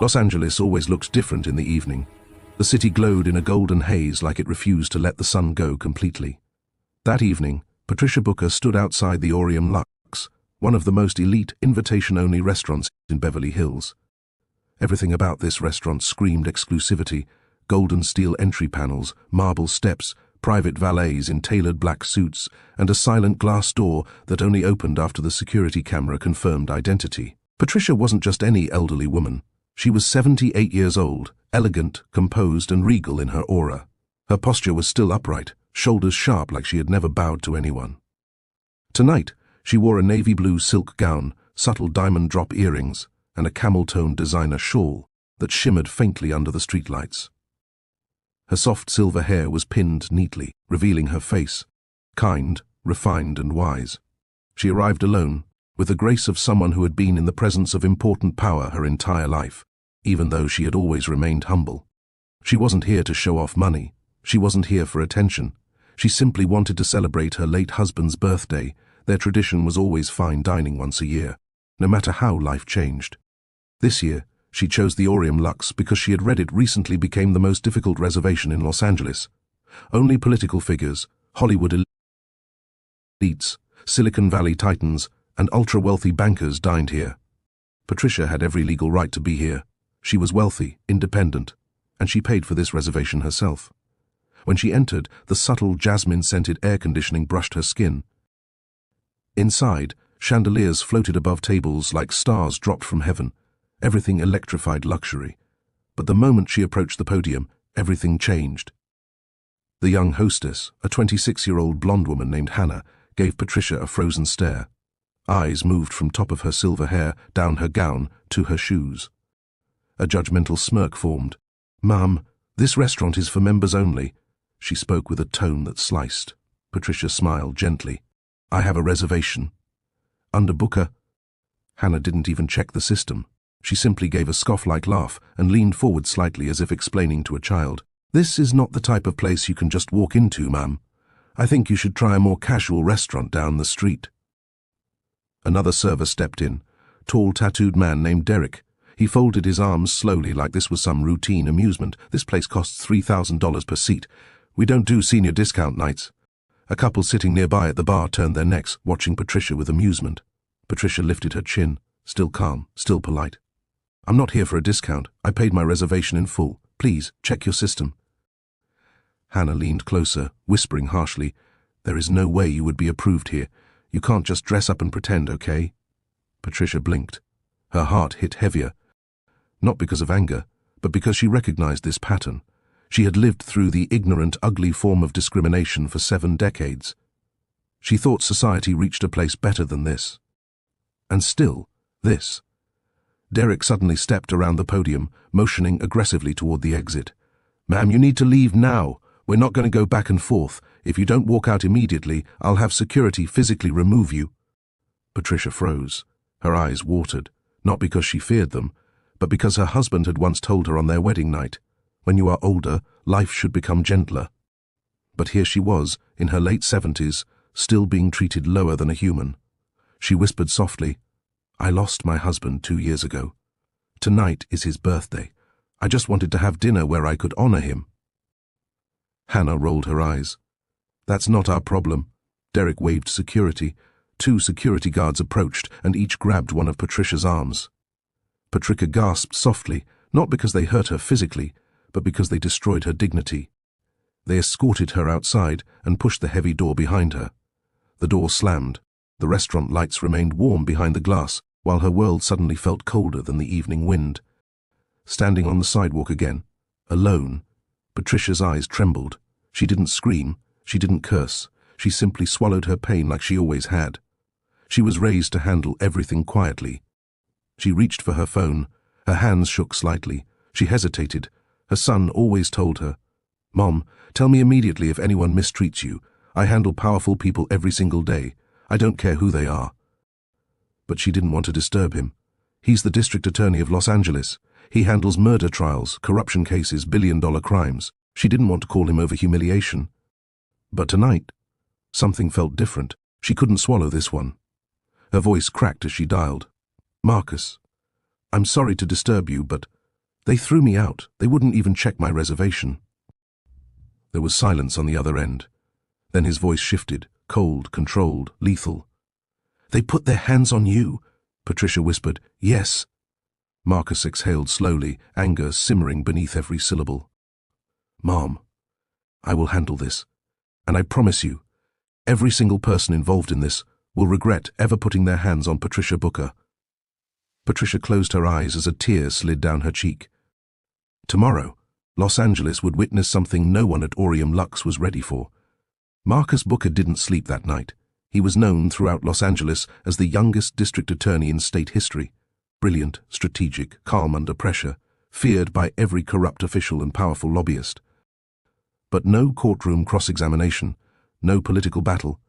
Los Angeles always looked different in the evening. The city glowed in a golden haze like it refused to let the sun go completely. That evening, Patricia Booker stood outside the Orium Lux, one of the most elite invitation-only restaurants in Beverly Hills. Everything about this restaurant screamed exclusivity: golden steel entry panels, marble steps, private valets in tailored black suits, and a silent glass door that only opened after the security camera confirmed identity. Patricia wasn't just any elderly woman. She was 78 years old, elegant, composed, and regal in her aura. Her posture was still upright, shoulders sharp like she had never bowed to anyone. Tonight, she wore a navy blue silk gown, subtle diamond drop earrings, and a camel-toned designer shawl that shimmered faintly under the streetlights. Her soft silver hair was pinned neatly, revealing her face, kind, refined, and wise. She arrived alone, with the grace of someone who had been in the presence of important power her entire life, even though she had always remained humble. She wasn't here to show off money. She wasn't here for attention. She simply wanted to celebrate her late husband's birthday. Their tradition was always fine dining once a year, no matter how life changed. This year, she chose the Orium Lux because she had read it recently became the most difficult reservation in Los Angeles. Only political figures, Hollywood elites, Silicon Valley titans, and ultra-wealthy bankers dined here. Patricia had every legal right to be here. She was wealthy, independent, and she paid for this reservation herself. When she entered, the subtle jasmine-scented air conditioning brushed her skin. Inside, chandeliers floated above tables like stars dropped from heaven, everything electrified luxury. But the moment she approached the podium, everything changed. The young hostess, a 26-year-old blonde woman named Hannah, gave Patricia a frozen stare. Eyes moved from top of her silver hair, down her gown, to her shoes. A judgmental smirk formed. "Ma'am, this restaurant is for members only." She spoke with a tone that sliced. Patricia smiled gently. "I have a reservation." "Under Booker." Hannah didn't even check the system. She simply gave a scoff-like laugh and leaned forward slightly as if explaining to a child. "This is not the type of place you can just walk into, ma'am. I think you should try a more casual restaurant down the street." Another server stepped in, tall tattooed man named Derek. He folded his arms slowly like this was some routine amusement. "This place costs $3,000 per seat. We don't do senior discount nights." A couple sitting nearby at the bar turned their necks, watching Patricia with amusement. Patricia lifted her chin, still calm, still polite. "I'm not here for a discount. I paid my reservation in full. Please, check your system." Hannah leaned closer, whispering harshly, "There is no way you would be approved here. You can't just dress up and pretend, okay?" Patricia blinked. Her heart hit heavier, not because of anger, but because she recognized this pattern. She had lived through the ignorant, ugly form of discrimination for 7 decades. She thought society reached a place better than this. And still, this. Derek suddenly stepped around the podium, motioning aggressively toward the exit. "Ma'am, you need to leave now. We're not going to go back and forth. If you don't walk out immediately, I'll have security physically remove you." Patricia froze. Her eyes watered, not because she feared them, but because her husband had once told her on their wedding night, "When you are older, life should become gentler." But here she was, in her late 70s, still being treated lower than a human. She whispered softly, "I lost my husband 2 years ago. Tonight is his birthday. I just wanted to have dinner where I could honor him." Hannah rolled her eyes. "That's not our problem." Derek waved security. 2 security guards approached, and each grabbed one of Patricia's arms. Patricia gasped softly, not because they hurt her physically, but because they destroyed her dignity. They escorted her outside and pushed the heavy door behind her. The door slammed. The restaurant lights remained warm behind the glass, while her world suddenly felt colder than the evening wind. Standing on the sidewalk again, alone, Patricia's eyes trembled. She didn't scream. She didn't curse. She simply swallowed her pain like she always had. She was raised to handle everything quietly. She reached for her phone. Her hands shook slightly. She hesitated. Her son always told her, "Mom, tell me immediately if anyone mistreats you. I handle powerful people every single day. I don't care who they are." But she didn't want to disturb him. He's the district attorney of Los Angeles. He handles murder trials, corruption cases, billion-dollar crimes. She didn't want to call him over humiliation. But tonight, something felt different. She couldn't swallow this one. Her voice cracked as she dialed. "Marcus, I'm sorry to disturb you, but They threw me out. They wouldn't even check my reservation. There was silence on the other end. Then his voice shifted, cold, controlled, lethal. They put their hands on you, Patricia whispered. Yes. Marcus exhaled slowly, anger simmering beneath every syllable. Mom, I will handle this. And I promise you, every single person involved in this will regret ever putting their hands on Patricia Booker. Patricia closed her eyes as a tear slid down her cheek. Tomorrow, Los Angeles would witness something no one at Aureum Lux was ready for. Marcus Booker didn't sleep that night. He was known throughout Los Angeles as the youngest district attorney in state history. Brilliant, strategic, calm under pressure, feared by every corrupt official and powerful lobbyist. But no courtroom cross-examination, no political battle,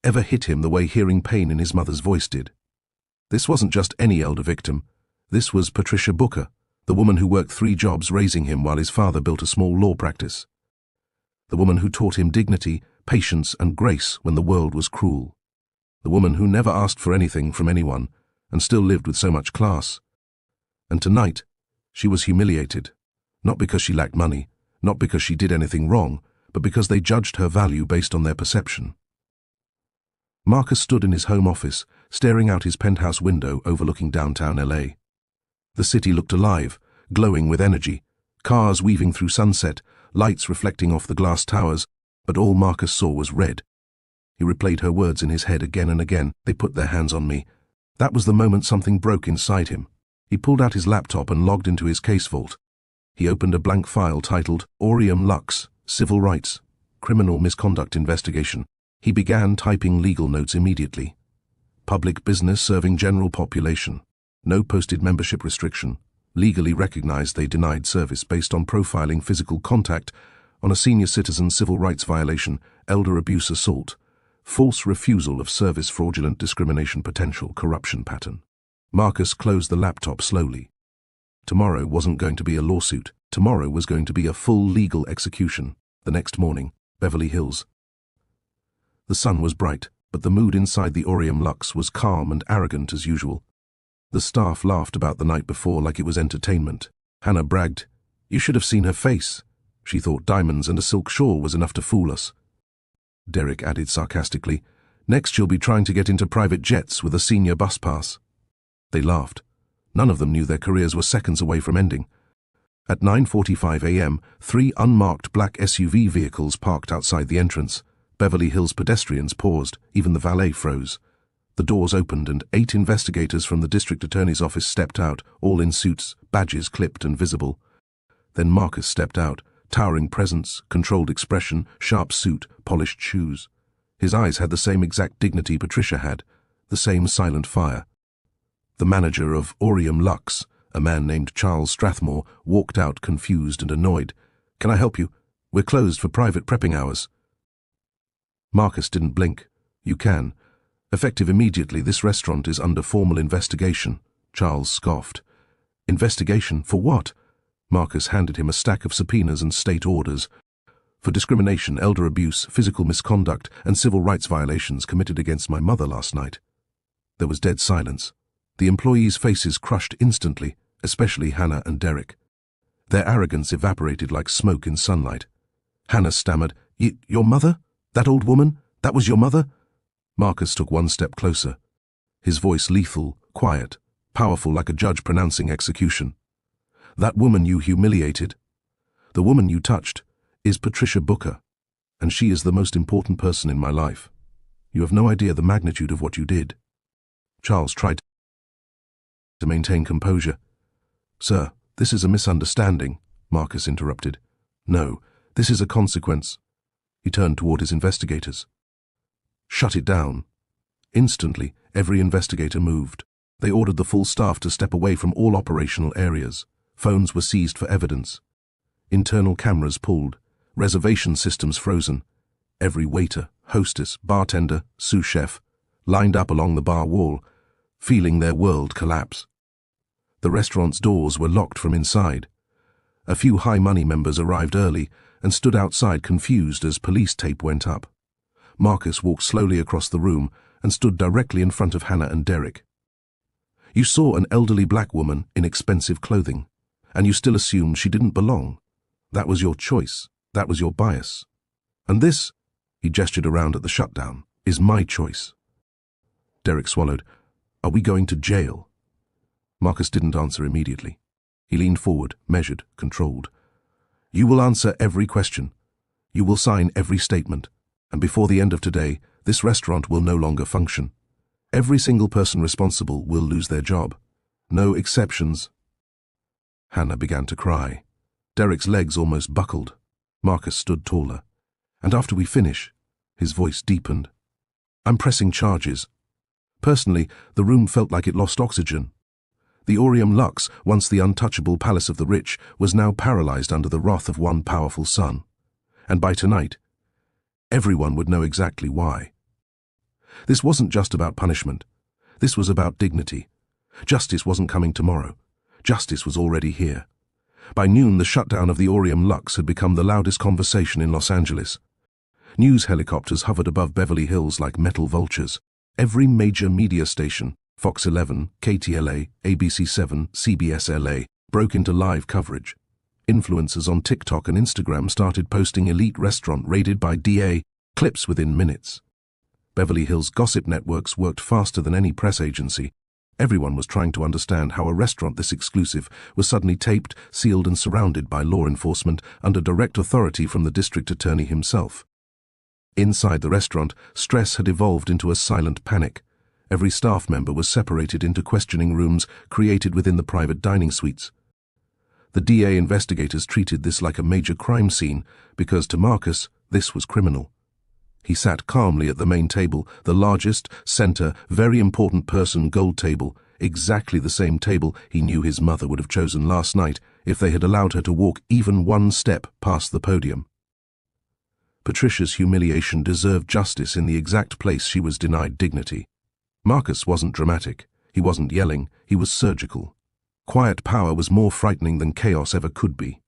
ever hit him the way hearing pain in his mother's voice did. This wasn't just any elder victim. This was Patricia Booker, the woman who worked 3 jobs raising him while his father built a small law practice. The woman who taught him dignity, patience, and grace when the world was cruel. The woman who never asked for anything from anyone and still lived with so much class. And tonight, she was humiliated, not because she lacked money, not because she did anything wrong, but because they judged her value based on their perception. Marcus stood in his home office, staring out his penthouse window overlooking downtown LA. The city looked alive, glowing with energy, cars weaving through sunset, lights reflecting off the glass towers, but all Marcus saw was red. He replayed her words in his head again and again. They put their hands on me. That was the moment something broke inside him. He pulled out his laptop and logged into his case vault. He opened a blank file titled Aureum Lux, Civil Rights, Criminal Misconduct Investigation. He began typing legal notes immediately. Public business serving general population. No posted membership restriction. Legally recognized they denied service based on profiling physical contact on a senior citizen civil rights violation, elder abuse assault, false refusal of service fraudulent discrimination potential corruption pattern. Marcus closed the laptop slowly. Tomorrow wasn't going to be a lawsuit. Tomorrow was going to be a full legal execution. The next morning, Beverly Hills. The sun was bright, but the mood inside the Aureum Lux was calm and arrogant as usual. The staff laughed about the night before like it was entertainment. Hannah bragged, "You should have seen her face. She thought diamonds and a silk shawl was enough to fool us." Derek added sarcastically, "Next she'll be trying to get into private jets with a senior bus pass." They laughed. None of them knew their careers were seconds away from ending. At 9:45 a.m., 3 unmarked black SUV vehicles parked outside the entrance. Beverly Hills pedestrians paused, even the valet froze. The doors opened and 8 investigators from the district attorney's office stepped out, all in suits, badges clipped and visible. Then Marcus stepped out, towering presence, controlled expression, sharp suit, polished shoes. His eyes had the same exact dignity Patricia had, the same silent fire. The manager of Aureum Lux, a man named Charles Strathmore, walked out confused and annoyed. "Can I help you? We're closed for private prepping hours." Marcus didn't blink. "You can. Effective immediately, this restaurant is under formal investigation." Charles scoffed. "Investigation? For what?" Marcus handed him a stack of subpoenas and state orders. "For discrimination, elder abuse, physical misconduct, and civil rights violations committed against my mother last night." There was dead silence. The employees' faces crushed instantly, especially Hannah and Derek. Their arrogance evaporated like smoke in sunlight. Hannah stammered, Your mother? That old woman? That was your mother?" Marcus took one step closer. His voice lethal, quiet, powerful like a judge pronouncing execution. "That woman you humiliated, the woman you touched, is Patricia Booker, and she is the most important person in my life. You have no idea the magnitude of what you did." Charles tried to maintain composure. "Sir, this is a misunderstanding," Marcus interrupted. "No, this is a consequence." He turned toward his investigators. "Shut it down." Instantly, every investigator moved. They ordered the full staff to step away from all operational areas. Phones were seized for evidence. Internal cameras pulled. Reservation systems frozen. Every waiter, hostess, bartender, sous chef lined up along the bar wall, feeling their world collapse. The restaurant's doors were locked from inside. A few high-money members arrived early and stood outside confused as police tape went up. Marcus walked slowly across the room and stood directly in front of Hannah and Derek. "You saw an elderly black woman in expensive clothing, And you still assumed she didn't belong. That was your choice. That was your bias. And this, he gestured around at the shutdown, is my choice. Derek swallowed. Are we going to jail? Marcus didn't answer immediately. He leaned forward, measured, controlled. You will answer every question. You will sign every statement. And before the end of today, this restaurant will no longer function. Every single person responsible will lose their job. No exceptions. Hannah began to cry. Derek's legs almost buckled. Marcus stood taller. And after we finish, his voice deepened. I'm pressing charges. Personally, the room felt like it lost oxygen. The Aureum Lux, once the untouchable palace of the rich, was now paralyzed under the wrath of one powerful sun. And by tonight, everyone would know exactly why. This wasn't just about punishment. This was about dignity. Justice wasn't coming tomorrow. Justice was already here. By noon, the shutdown of the Aureum Lux had become the loudest conversation in Los Angeles. News helicopters hovered above Beverly Hills like metal vultures. Every major media station, Fox 11, KTLA, ABC 7, CBS LA, broke into live coverage. Influencers on TikTok and Instagram started posting elite restaurant raided by DA clips within minutes. Beverly Hills gossip networks worked faster than any press agency. Everyone was trying to understand how a restaurant this exclusive was suddenly taped, sealed and surrounded by law enforcement under direct authority from the district attorney himself. Inside the restaurant, stress had evolved into a silent panic. Every staff member was separated into questioning rooms created within the private dining suites. The DA investigators treated this like a major crime scene because, to Marcus, this was criminal. He sat calmly at the main table, the largest, center, very important person gold table, exactly the same table he knew his mother would have chosen last night if they had allowed her to walk even one step past the podium. Patricia's humiliation deserved justice in the exact place she was denied dignity. Marcus wasn't dramatic. He wasn't yelling. He was surgical. Quiet power was more frightening than chaos ever could be.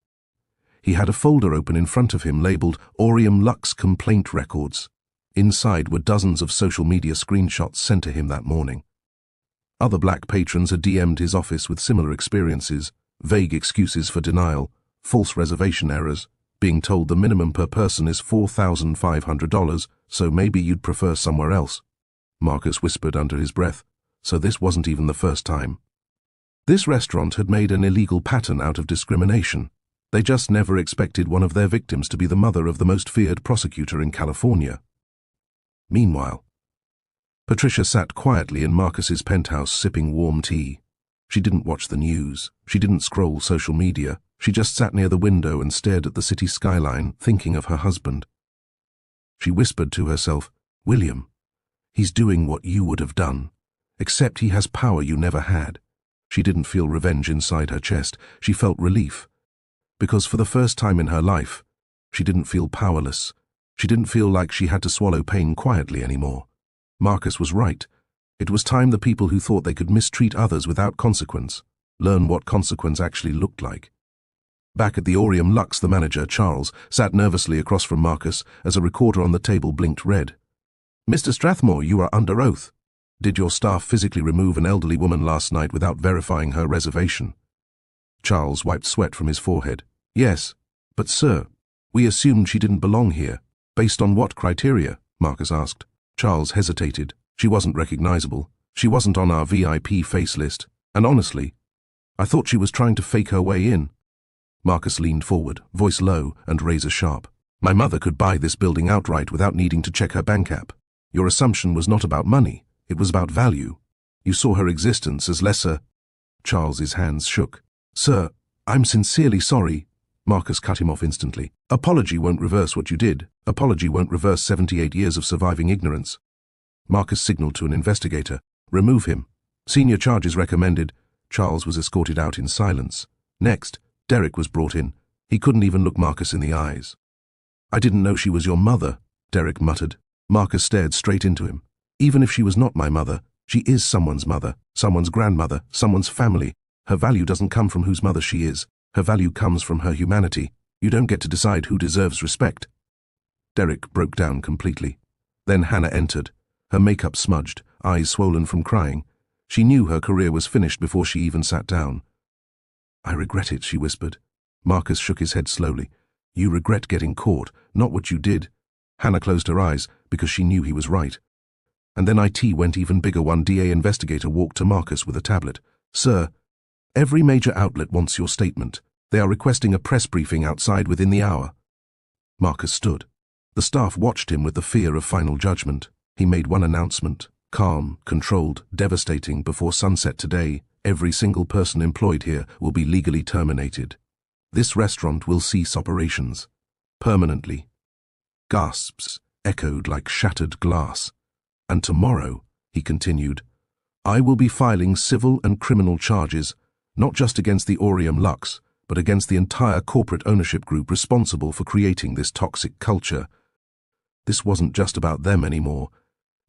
He had a folder open in front of him labeled Aureum Lux Complaint Records. Inside were dozens of social media screenshots sent to him that morning. Other black patrons had DM'd his office with similar experiences, vague excuses for denial, false reservation errors, being told the minimum per person is $4,500, so maybe you'd prefer somewhere else. Marcus whispered under his breath, so this wasn't even the first time. This restaurant had made an illegal pattern out of discrimination. They just never expected one of their victims to be the mother of the most feared prosecutor in California. Meanwhile, Patricia sat quietly in Marcus's penthouse sipping warm tea. She didn't watch the news. She didn't scroll social media. She just sat near the window and stared at the city skyline, thinking of her husband. She whispered to herself, William, he's doing what you would have done, except he has power you never had. She didn't feel revenge inside her chest. She felt relief. Because for the first time in her life, she didn't feel powerless. She didn't feel like she had to swallow pain quietly anymore. Marcus was right. It was time the people who thought they could mistreat others without consequence learn what consequence actually looked like. Back at the Aureum Lux, the manager, Charles, sat nervously across from Marcus as a recorder on the table blinked red. Mr. Strathmore, you are under oath. Did your staff physically remove an elderly woman last night without verifying her reservation? Charles wiped sweat from his forehead. Yes, but sir, we assumed she didn't belong here. Based on what criteria? Marcus asked. Charles hesitated. She wasn't recognizable. She wasn't on our VIP face list. And honestly, I thought she was trying to fake her way in. Marcus leaned forward, voice low and razor sharp. My mother could buy this building outright without needing to check her bank app. Your assumption was not about money. It was about value. You saw her existence as lesser. Charles's hands shook. Sir, I'm sincerely sorry. Marcus cut him off instantly. Apology won't reverse what you did. Apology won't reverse 78 years of surviving ignorance. Marcus signaled to an investigator. Remove him. Senior charges recommended. Charles was escorted out in silence. Next, Derek was brought in. He couldn't even look Marcus in the eyes. I didn't know she was your mother, Derek muttered. Marcus stared straight into him. Even if she was not my mother, she is someone's mother, someone's grandmother, someone's family. Her value doesn't come from whose mother she is. Her value comes from her humanity. You don't get to decide who deserves respect. Derek broke down completely. Then Hannah entered. Her makeup smudged, eyes swollen from crying. She knew her career was finished before she even sat down. I regret it, she whispered. Marcus shook his head slowly. You regret getting caught, not what you did. Hannah closed her eyes because she knew he was right. And then IT went even bigger. One DA investigator walked to Marcus with a tablet. Sir, every major outlet wants your statement. They are requesting a press briefing outside within the hour. Marcus stood. The staff watched him with the fear of final judgment. He made one announcement, calm, controlled, devastating. Before sunset today, every single person employed here will be legally terminated. This restaurant will cease operations. Permanently. Gasps echoed like shattered glass. And tomorrow, he continued, I will be filing civil and criminal charges, not just against the Aureum Lux, but against the entire corporate ownership group responsible for creating this toxic culture. This wasn't just about them anymore.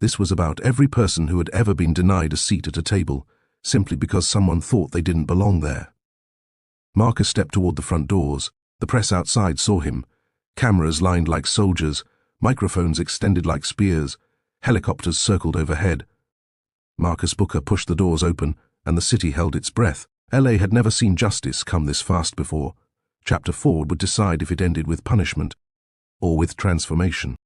This was about every person who had ever been denied a seat at a table, simply because someone thought they didn't belong there. Marcus stepped toward the front doors. The press outside saw him. Cameras lined like soldiers, microphones extended like spears, helicopters circled overhead. Marcus Booker pushed the doors open, and the city held its breath. LA had never seen justice come this fast before. Chapter 4 would decide if it ended with punishment or with transformation.